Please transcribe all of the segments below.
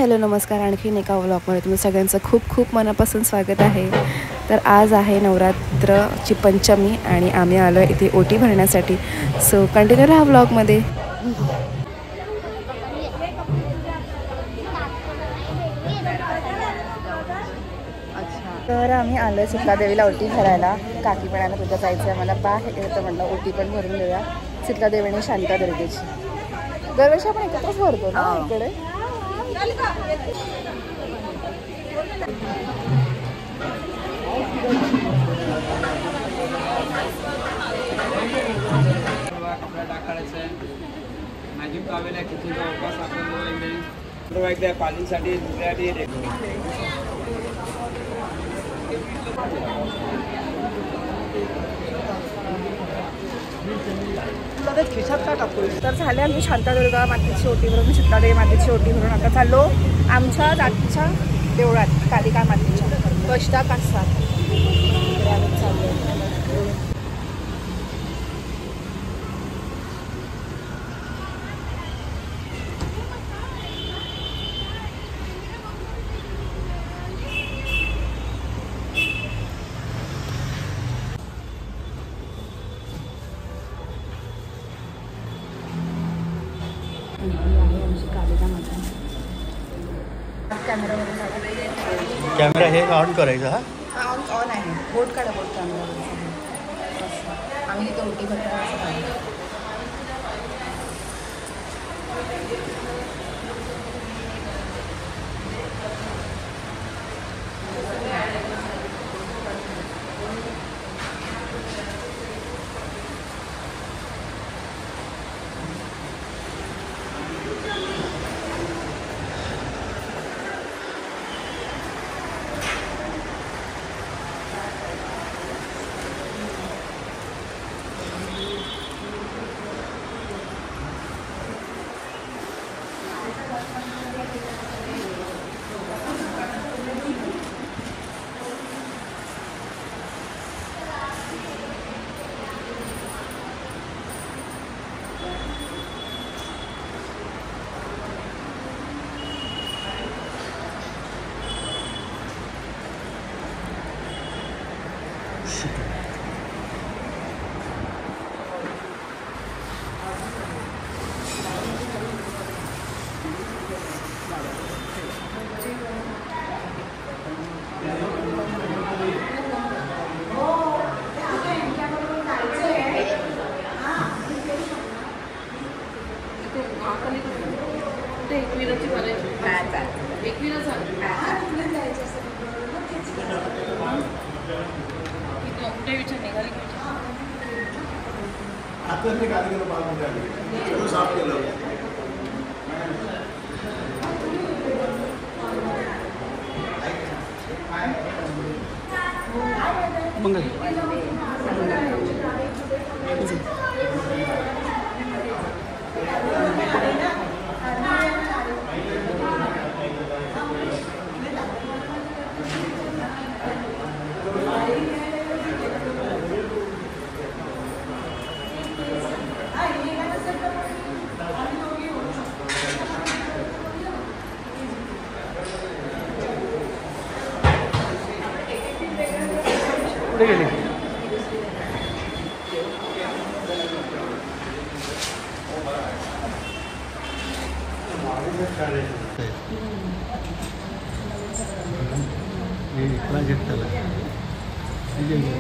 Hello नमस्कार, आणखीन एका व्लॉगमध्ये तुम्ही सगळ्यांचं खूप खूप मनापासून स्वागत आहे। तर आज आहे नवरात्रची पंचमी आणि आम्ही आलो इथे ओटी भरण्यासाठी। सो कंटिन्यू राहा व्लॉगमध्ये। तर आम्ही आलो शीतलादेवीला ओटी भरायला। काकी म्हणाला तुझं जायचं आहे, मला बाहेर येतं म्हणलं ओटी पण भरून देऊया शीतलादेवी आणि शांतादुर्गेची। दरवर्षी आपण एकत्रच भरतो ना इकडे। पालीसाठी तर झाले आम्ही शांतादुर्गा मातेची ओटी भरून शीतलादेवी मातेची ओटी भरून आता चाललो आमच्या जातीच्या देवळात कालिका मातेच्या कष्टा कासात चाललो। कॅमेरा हे ऑन करायचा हा ऑन आहे। बोट काढा, बोट कॅमेरा आम्ही तिथे ओटी भरतो।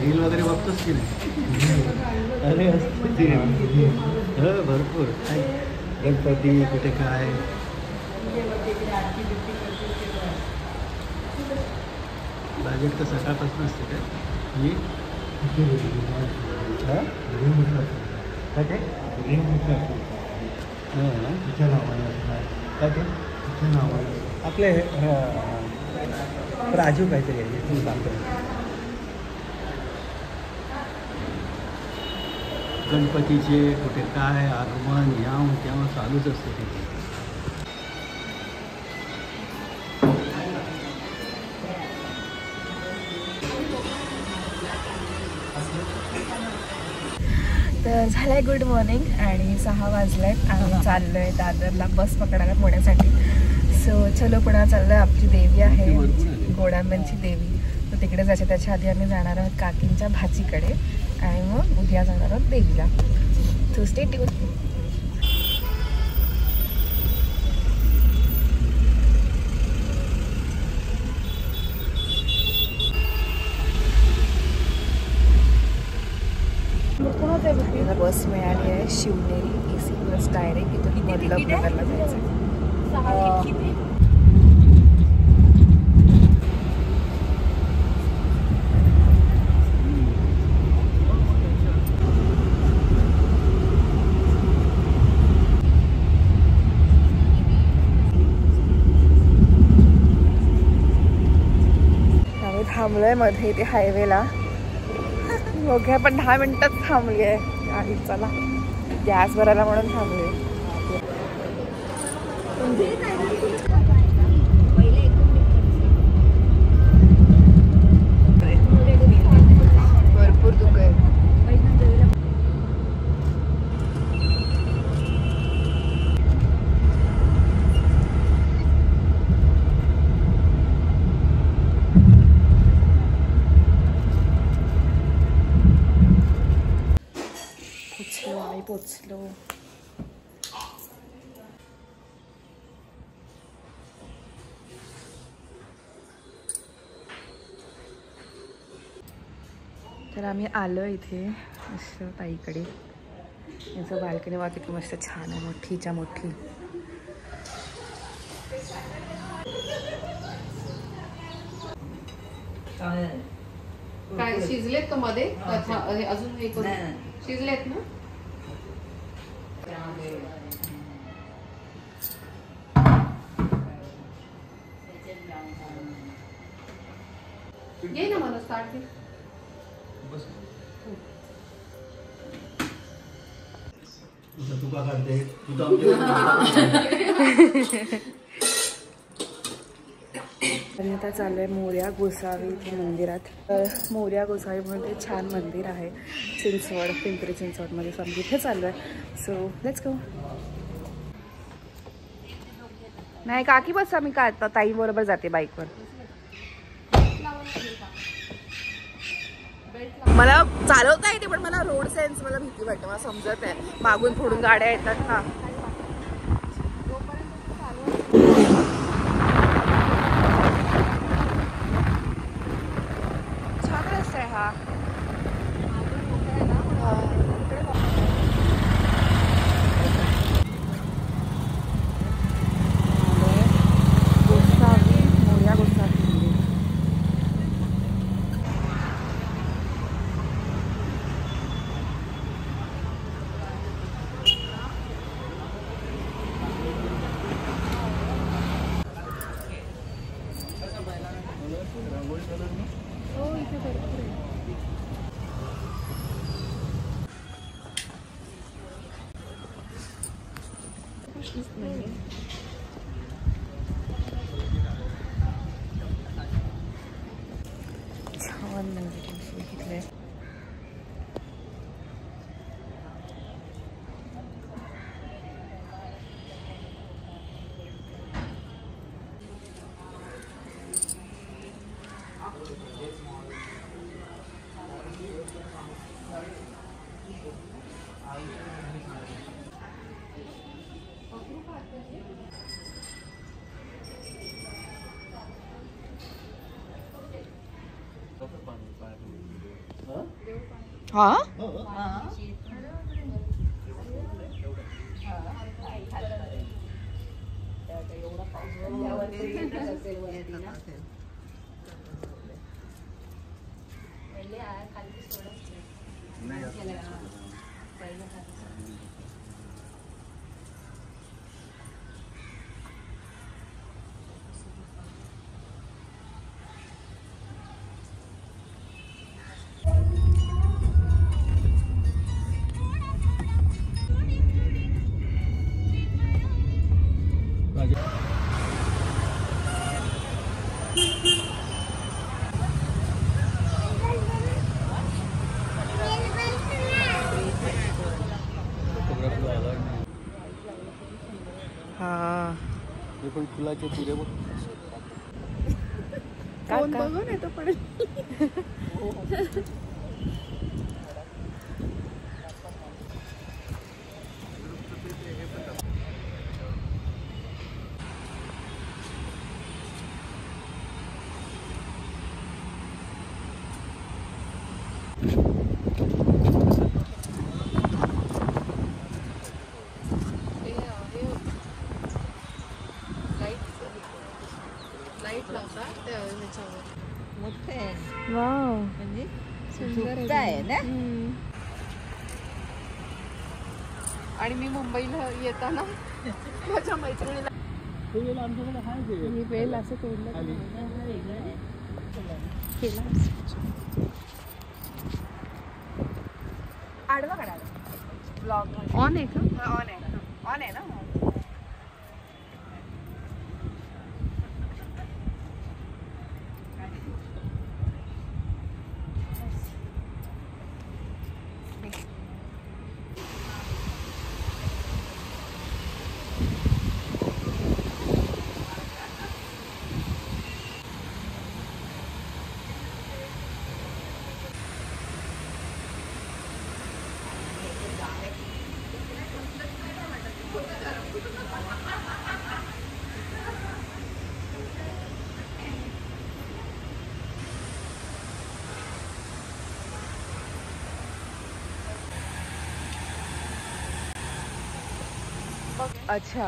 रील वगैरे बघतोस की नाही? अरे भरपूर गणपती कुठे काय बजेट तर सकाळपासून असते काय आपले राजू काहीतरी आहे। गणपतीचे कुठे काय आगमन यावं तेव्हा चालूच असतं तिथे। तर झालंय गुड मॉर्निंग आणि 6 वाजलेत आणि चाललोय दादरला बस पकडायला पुण्यासाठी। सो चलो पुन्हा चाललं. आपली देवी आहे गोडांब्यांची देवी, तर तिकडे जायचं. त्याच्या आधी आम्ही जाणार आहोत काकींच्या भाचीकडे आणि मग उद्या जाणार आहोत देवीला. So stay tune. बस मिळाली आहे शिवनेरी AC बस डायरेक्ट इथून बदलापूरला जायचं. आम्ही थांबलोय मध्ये इथे हायवेला. बघूया पण 10 मिनिटात थांबली आहे गाडी. चला गॅस भरायला म्हणून थांबले. भरपूर दुःख आहे. पोचलो. तर आम्ही आलो इथे मस्त ताईकडे. याचं बाल्कनी बघा किती मस्त छान आहे, मोठीच्या मोठी. काय शिजलेत का मध्ये? अजून हे करून शिजलेत ना? ये ना मला स्टार्ट कर. तू का करते? तू आणि आता चालू आहे मोरया गोसावी इथे मंदिरात. तर मोरया गोसावी म्हणून ते छान मंदिर आहे चिंचवड, पिंपरी चिंचवडमध्ये. सो आम्ही इथे चालू आहे. So let's go. नाही काकी बस आम्ही का आता ताई बरोबर जाते बाईकवर. मला चालवता येते पण मला रोड सेन्स मला भीती वाटते. मला समजत आहे मागून पुढून गाड्या येतात ना. छान रस्ता आहे हा. गोसावी मोरया गोसावी. छान मंदिर बघितलंय. हाँ पण फुलाचे तुरे बघ. बघून येतो पण लाईट लावतात ह्याच्यावर. वाव म्हणजे सुंदर आहे ना. आणि मी मुंबईला येताना माझ्या मैत्रिणीला आमच्याकडे हाय ते. मी वेल असं तोडलं केला आडवा काढायला ब्लॉग ऑन आहे का? ऑन आहे, ऑन आहे ना. अच्छा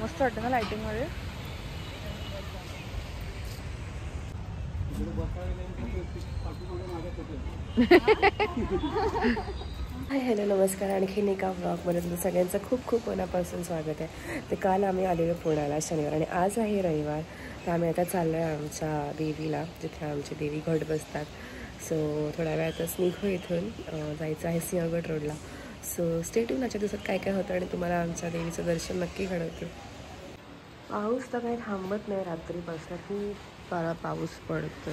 मस्त वाटतं ना लाइटिंग मध्ये. हाय हॅलो नमस्कार. आणखीन एका ब्लॉगमध्ये तुमचं सगळ्यांचं खूप खूप मनापासून स्वागत आहे. तर काल आम्ही आलेलो पुण्याला शनिवार आणि आज आहे रविवार. तर आम्ही आता चाललो आहे आमच्या देवीला जिथे आमची देवी घट बसतात. सो थोड्या वेळातच निघू इथून. जायचं आहे सिंहगड रोडला. So stay tune. आजच्या दिवसात काय काय होतं आणि तुम्हाला आमच्या देवीचं दर्शन नक्की घडवतो. पाऊस तर काही थांबत नाही. रात्रीपासून पाऊस पडतो.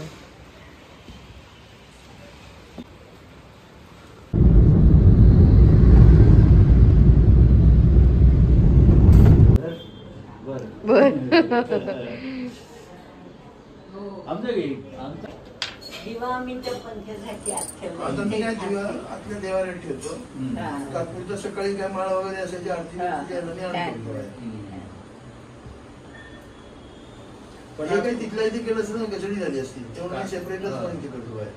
दिवा आम्ही त्या पंथासाठी आता मी काय दिवा आपल्या देवाला ठेवतो. तात्पुरतं सकाळी काय माळ वगैरे असायची आरती पण हे काही तिथल्या इथे केलं असतं ना कचडी झाली असती. तेव्हा सेपरेटच पण तिकडतो आहे.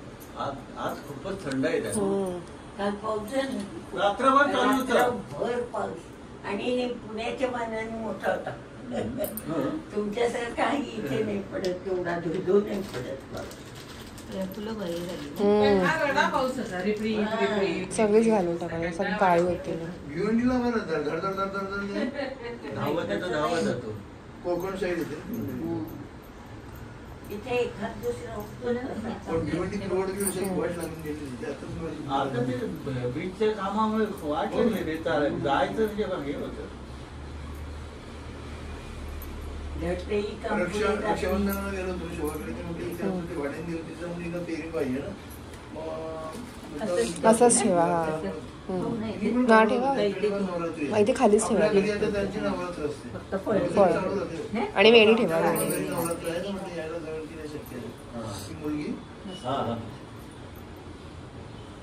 आज खूपच थंड आहे. काल पाऊस रात्रभर चालू होता. भर पाऊस आणि पुण्याच्या मानाने मोठा होता. तुमच्यासारखा इथे नाही पडत. तेवढा धुडो नाही पडत. फुलं बरी झाली. सगळीच घालून टाकायला सगळी काळी होते. भिवंडीला बरं धडधड धावत जातो. कोकण साईड येते. इथे एखाद दुसरा भिवंडी रोड वाट लागून गेली. बीचच्या कामामुळे वाट लागली. जायचं म्हणजे बघ हे होतं. रक्षाबंधनाला गेलो होतो शोभाकडे. ते वाटेन देवतीचं मुलीला पेरी पाहिजे ना. असंच ठेवा. ना ठेवा इथे खालीच ठेवा. त्यांची नवरात्र असते आणि वेणी ठेवा. नवरात्र आहे ना यायला जवळ की नाही शक्य आहे. मुलगी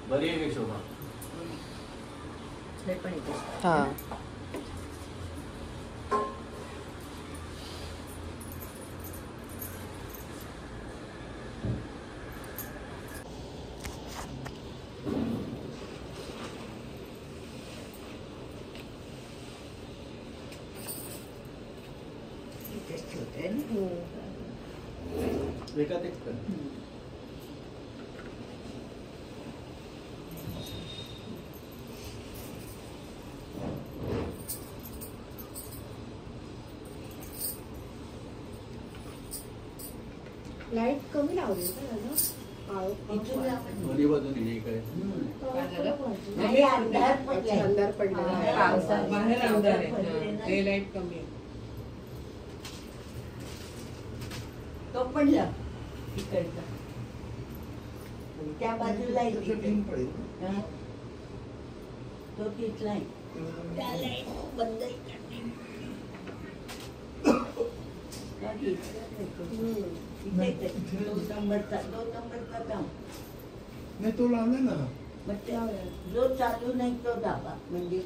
बरी आहे शोभा. हा एकात एक कर. लाईट कमी लावली दोन्ही बाजूने हे काय अंधार पडलेला. लाईट कमी आहे. तो पडला तिकडचा. त्या बाजूला तो तिथला आहे. बंद नाही तो लावला ना मग त्या जो चालू नाही तो दाबा म्हणजे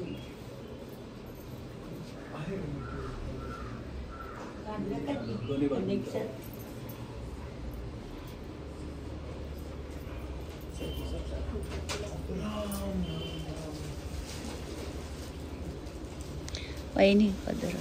काढलं का कनेक्शन वहिनी पदर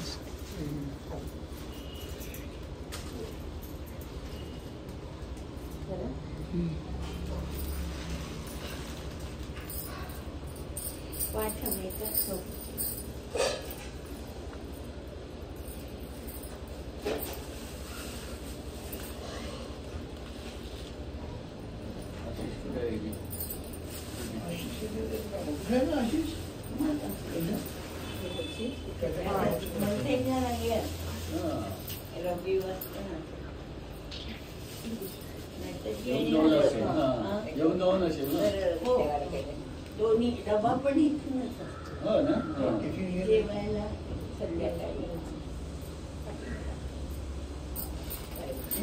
दोन्ही डबा पण इथूनच जेवायला संध्याकाळी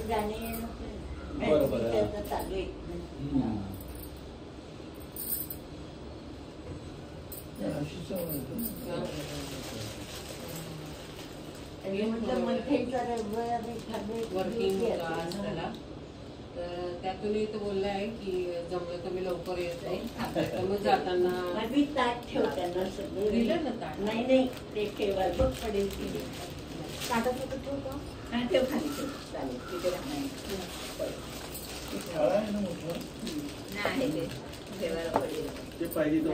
जाणे येणं चालू आहे. आणि म्हटलं मंथनचा वर्किंग त्याला तर त्यातूनही तो बोलला आहे की जमलं तर मी लवकर येत आहे तर मग जाताना मी ताट ठेवताना सगळं दिलं ना ताट नाही नाही ते ठेवायला बघ पडेल की ताटात ठेवू का ठेव खाली ठेव चालेल तिथे नाही ठेवायला पडेल ते पाहिजे तो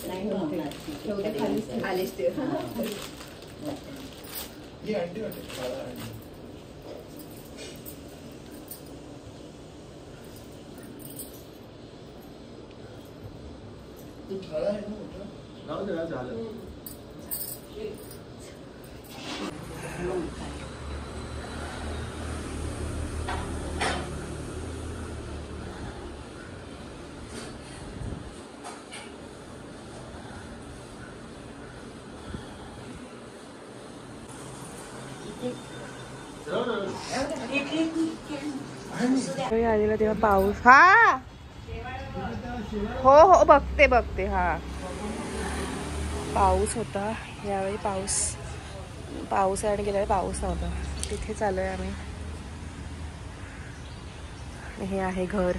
नाही होणार खालीच ते ही अंडी वाटते काळा अंडी तू काळा आहे ना मोठा राहू दे झालं आलेला तेव्हा पाऊस हा हो हो बघते हा पाऊस होता यावेळी पाऊस आहे आणि गेल्या वेळी पाऊस नव्हता तिथे चालू आहे आम्ही हे आहे घर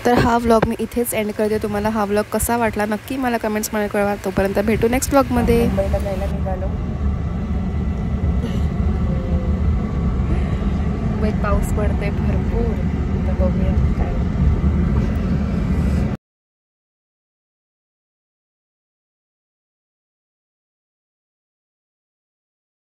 तर हा व्लॉग मी इथेच एंड करते तुम्हाला हा व्लॉग कसा वाटला नक्की मला कमेंट्समध्ये कळवा तोपर्यंत भेटू नेक्स्ट व्लॉगमध्ये मुंबईला जायला निघालो मुंबईत पाऊस पडते भरपूर तर बघूया काय